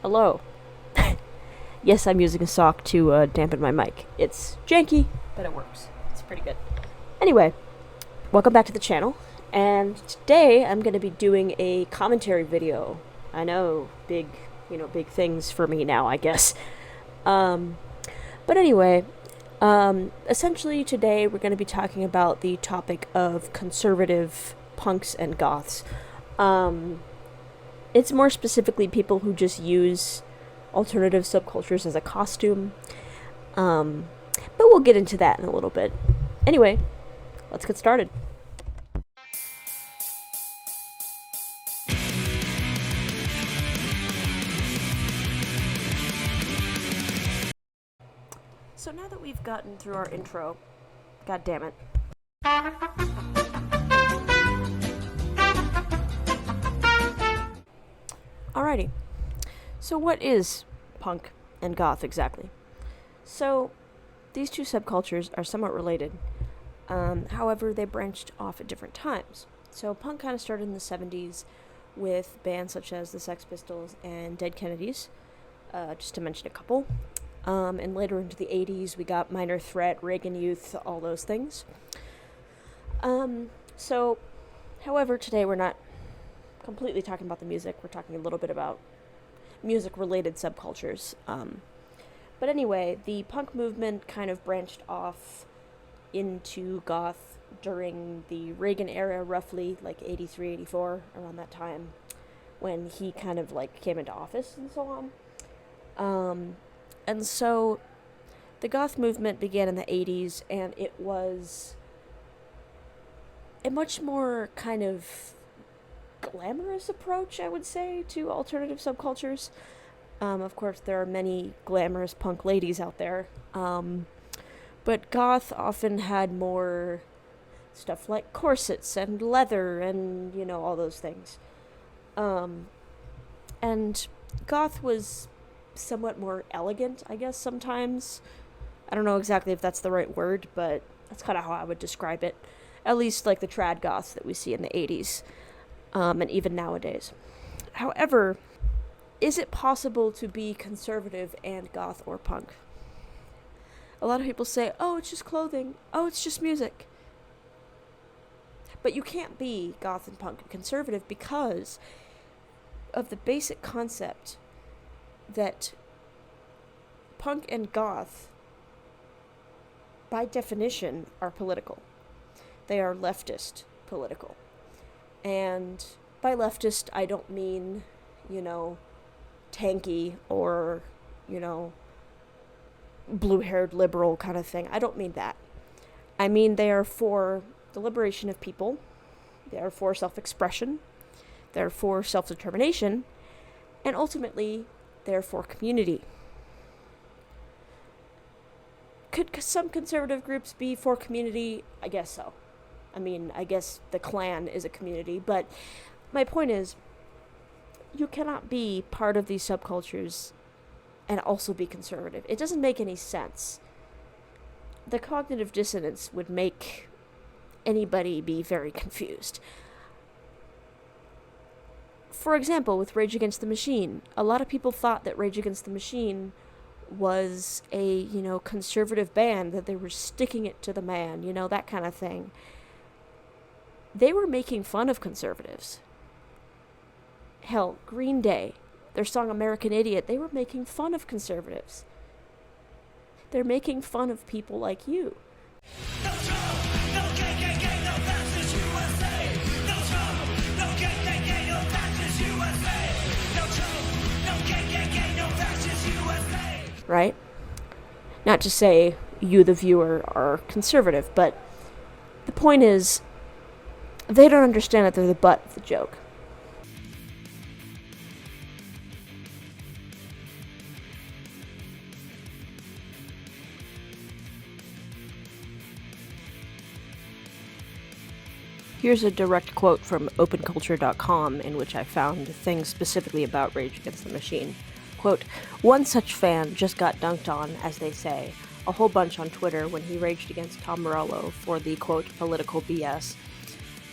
Hello. Yes, I'm using a sock to dampen my mic. It's janky, but it works. It's pretty good. Anyway, welcome back to the channel. And today I'm going to be doing a commentary video. I know, big things for me now, I guess. But anyway, essentially today we're going to be talking about the topic of conservative punks and goths. It's more specifically people who just use alternative subcultures as a costume. But we'll get into that in a little bit. Anyway, let's get started. So now that we've gotten through our intro, god damn it. Alrighty. So what is punk and goth exactly? So these two subcultures are somewhat related. However, they branched off at different times. So punk kind of started in the 70s with bands such as the Sex Pistols and Dead Kennedys, just to mention a couple. And later into the 80s, we got Minor Threat, Reagan Youth, all those things. However, today we're not completely talking about the music. We're talking a little bit about music-related subcultures. But anyway, the punk movement kind of branched off into goth during the Reagan era, roughly, like 83, 84, around that time, when he kind of, came into office and so on. And so the goth movement began in the 80s, and it was a much more kind of glamorous approach, I would say, to alternative subcultures. Of course, there are many glamorous punk ladies out there, but goth often had more stuff like corsets and leather and, all those things. And goth was somewhat more elegant, I guess, sometimes. I don't know exactly if that's the right word, but that's kind of how I would describe it. At least like the trad goths that we see in the 80s. And even nowadays. However, is it possible to be conservative and goth or punk? A lot of people say, oh, it's just clothing. Oh, it's just music. But you can't be goth and punk and conservative because of the basic concept that punk and goth, by definition, are political. They are leftist political. And by leftist, I don't mean, tanky or, blue-haired liberal kind of thing. I don't mean that. I mean they are for the liberation of people. They are for self-expression. They're for self-determination. And ultimately, they're for community. Could some conservative groups be for community? I guess so. I mean, I guess the Klan is a community, but my point is, you cannot be part of these subcultures and also be conservative. It doesn't make any sense. The cognitive dissonance would make anybody be very confused. For example, with Rage Against the Machine, a lot of people thought that Rage Against the Machine was a, conservative band, that they were sticking it to the man, that kind of thing. They were making fun of conservatives. Hell, Green Day, their song American Idiot, they were making fun of conservatives. They're making fun of people like you. No trouble, no KKK, no fascist USA. No trouble, no KKK, no fascist USA. No trouble, no KKK, no fascist USA. Right? Not to say you, the viewer, are conservative, but the point is, they don't understand that they're the butt of the joke. Here's a direct quote from openculture.com in which I found things specifically about Rage Against the Machine. Quote, one such fan just got dunked on, as they say, a whole bunch on Twitter when he raged against Tom Morello for the, quote, political BS.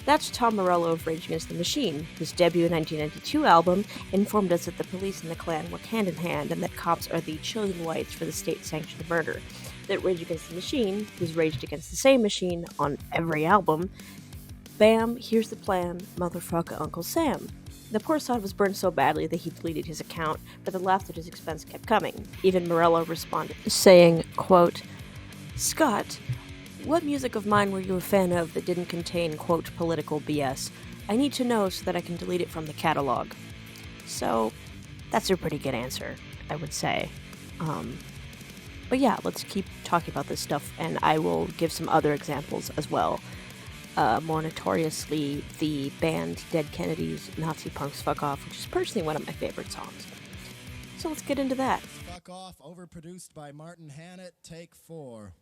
That's Tom Morello of Rage Against the Machine, whose debut 1992 album informed us that the police and the Klan work hand in hand and that cops are the chosen whites for the state-sanctioned murder. That Rage Against the Machine, who's raged against the same machine on every album, bam, here's the plan, motherfucker Uncle Sam. The poor sod was burned so badly that he deleted his account, but the laughs at his expense kept coming. Even Morello responded, saying, quote, "Scott, what music of mine were you a fan of that didn't contain, quote, political BS? I need to know so that I can delete it from the catalog." So, that's a pretty good answer, I would say. But yeah, let's keep talking about this stuff, and I will give some other examples as well. More notoriously, the band Dead Kennedys' Nazi Punks Fuck Off, which is personally one of my favorite songs. So let's get into that. Fuck Off, overproduced by Martin Hannett, take 4.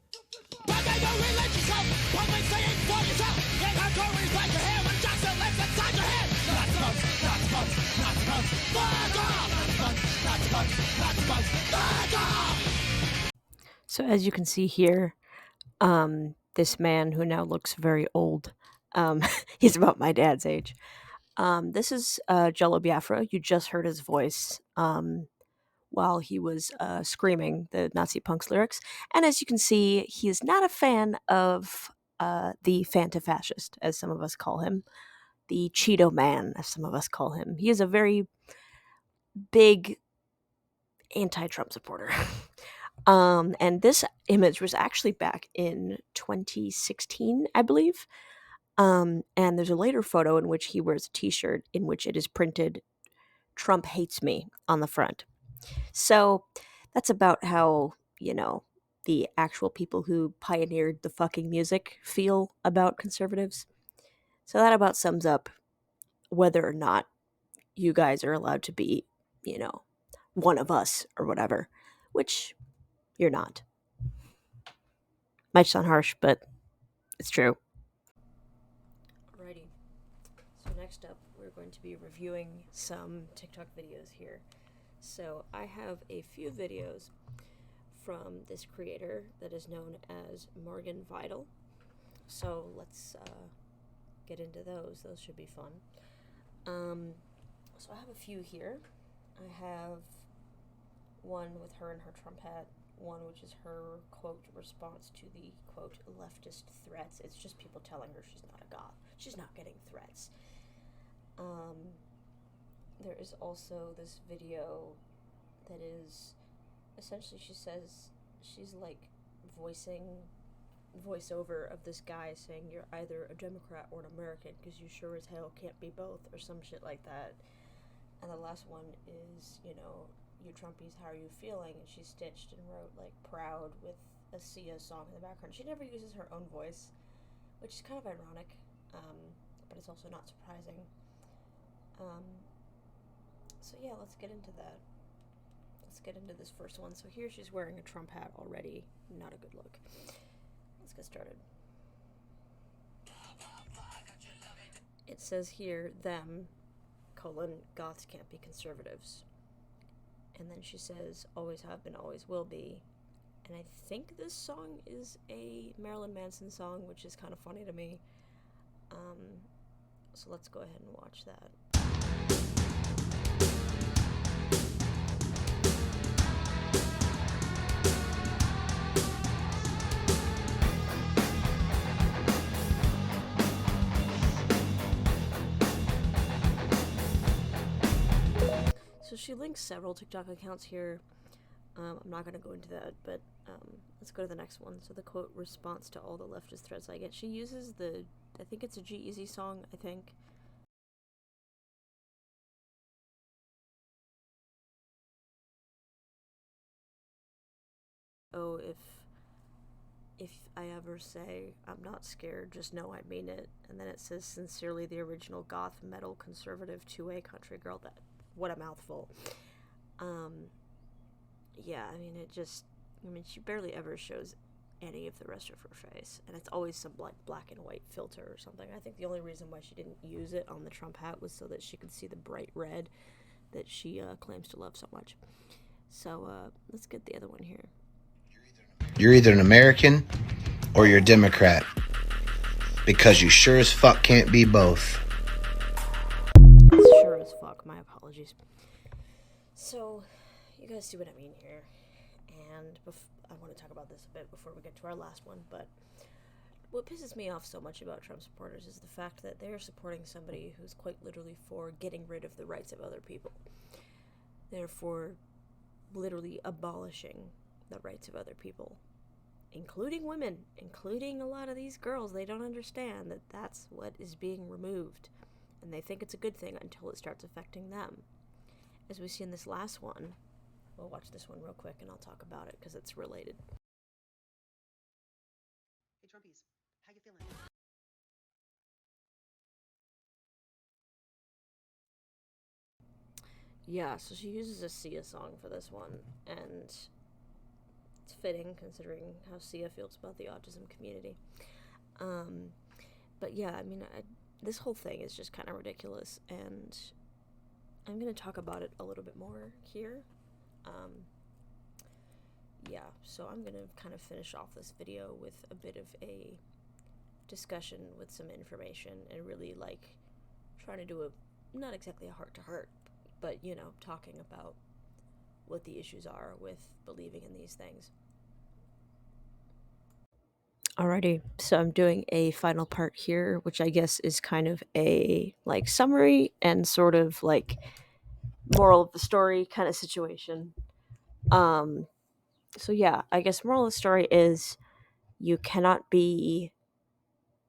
So as you can see here, this man who now looks very old, he's about my dad's age. This is Jello Biafra. You just heard his voice while he was screaming the Nazi Punks lyrics. And as you can see, he is not a fan of the Fanta-fascist, as some of us call him. The Cheeto Man, as some of us call him. He is a very big anti-Trump supporter. And this image was actually back in 2016, I believe. And there's a later photo in which he wears a t-shirt in which it is printed, "Trump hates me," on the front. So that's about how, the actual people who pioneered the fucking music feel about conservatives. So that about sums up whether or not you guys are allowed to be, one of us or whatever, which you're not. Might sound harsh, but it's true. Alrighty. So next up, we're going to be reviewing some TikTok videos here. So I have a few videos from this creator that is known as Morgan Vidal. So let's get into those. Those should be fun. So I have a few here. I have one with her in her Trump hat, one which is her, quote, response to the, quote, leftist threats. It's just people telling her she's not a goth. She's not getting threats. There is also this video that is, essentially she says, she's like voiceover of this guy saying you're either a Democrat or an American because you sure as hell can't be both, or some shit like that. And the last one is, "You Trumpies, how are you feeling?" And she stitched and wrote, like, "Proud" with a Sia song in the background. She never uses her own voice, which is kind of ironic, but it's also not surprising. So yeah, let's get into that. Let's get into this first one. So here she's wearing a Trump hat already. Not a good look. Let's get started. It says here, them, goths can't be conservatives. And then she says, always have been, always will be. And I think this song is a Marilyn Manson song, which is kind of funny to me. So let's go ahead and watch that. So she links several TikTok accounts here. I'm not going to go into that, but let's go to the next one. So the quote response to all the leftist threats I get. She uses I think it's a G-Eazy song, I think. Oh, if I ever say I'm not scared, just know I mean it. And then it says, sincerely, the original goth metal conservative 2A country girl. That, what a mouthful. Yeah, I mean, she barely ever shows any of the rest of her face, and it's always some black and white filter or something. I think the only reason why she didn't use it on the Trump hat was so that she could see the bright red that she claims to love so much. So let's get the other one here. You're either an American or you're a Democrat. Because you sure as fuck can't be both. It's sure as fuck. My apologies. So, you guys see what I mean here. And I want to talk about this a bit before we get to our last one, but what pisses me off so much about Trump supporters is the fact that they're supporting somebody who's quite literally for getting rid of the rights of other people. They're for literally abolishing the rights of other people, including women, including a lot of these girls. They don't understand that that's what is being removed, and they think it's a good thing until it starts affecting them. As we see in this last one, we'll watch this one real quick and I'll talk about it because it's related. Hey Trumpies, how you feeling? Yeah, so she uses a Sia song for this one, and it's fitting considering how Sia feels about the autism community. But yeah, I mean, this whole thing is just kind of ridiculous, and I'm going to talk about it a little bit more here. Yeah, so I'm going to kind of finish off this video with a bit of a discussion with some information and really like trying to do not exactly a heart-to-heart, but, you know, talking about what the issues are with believing in these things. Alrighty, so I'm doing a final part here, which I guess is kind of a like summary and sort of like moral of the story kind of situation. So yeah, I guess moral of the story is you cannot be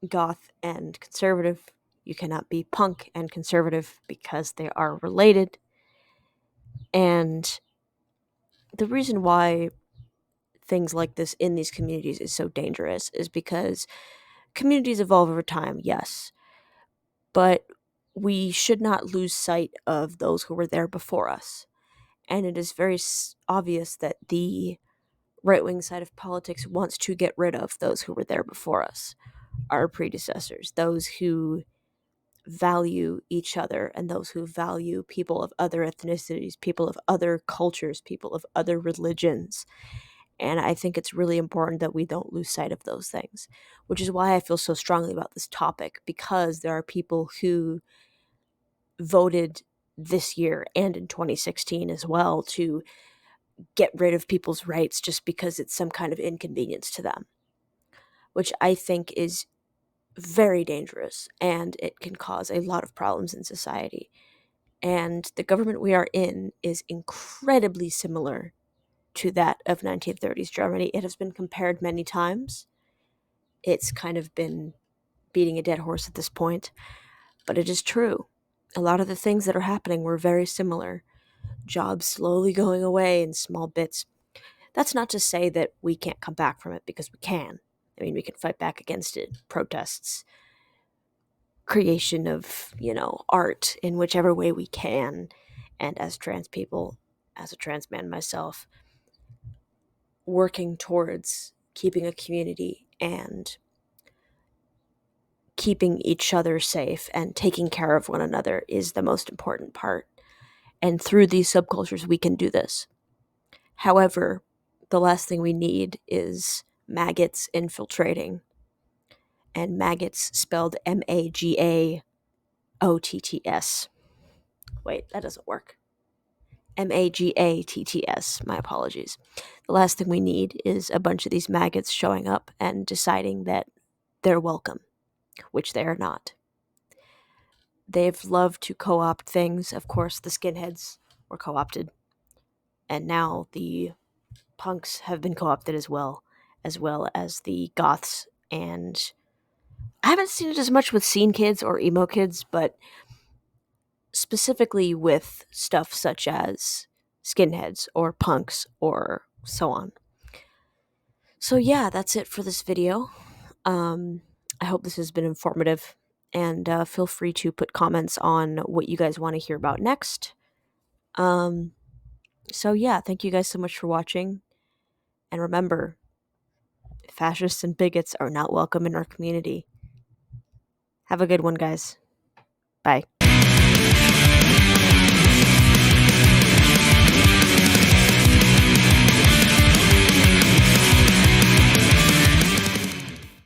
goth and conservative. You cannot be punk and conservative because they are related. And the reason why things like this in these communities is so dangerous is because communities evolve over time, yes, but we should not lose sight of those who were there before us. And it is very obvious that the right wing side of politics wants to get rid of those who were there before us, our predecessors, those who value each other and those who value people of other ethnicities, people of other cultures, people of other religions. And I think it's really important that we don't lose sight of those things, which is why I feel so strongly about this topic, because there are people who voted this year and in 2016 as well to get rid of people's rights just because it's some kind of inconvenience to them, which I think is very dangerous and it can cause a lot of problems in society. And the government we are in is incredibly similar to that of 1930s Germany. It has been compared many times. It's kind of been beating a dead horse at this point, but it is true. A lot of the things that are happening were very similar. Jobs slowly going away in small bits. That's not to say that we can't come back from it, because we can. I mean, we can fight back against it. Protests, creation of, art in whichever way we can. And as trans people, as a trans man myself, working towards keeping a community and keeping each other safe and taking care of one another is the most important part. And through these subcultures, we can do this. However, the last thing we need is maggots infiltrating. And maggots spelled MAGAOTTS. Wait, that doesn't work. MAGATTS. My apologies. The last thing we need is a bunch of these maggots showing up and deciding that they're welcome, which they are not. They've loved to co-opt things. Of course, the skinheads were co-opted. And now the punks have been co-opted as well as the goths. And I haven't seen it as much with scene kids or emo kids, but specifically with stuff such as skinheads or punks or so on. So yeah, that's it for this video. I hope this has been informative, and feel free to put comments on what you guys want to hear about next. So yeah, thank you guys so much for watching, and remember, fascists and bigots are not welcome in our community. Have a good one, guys. Bye.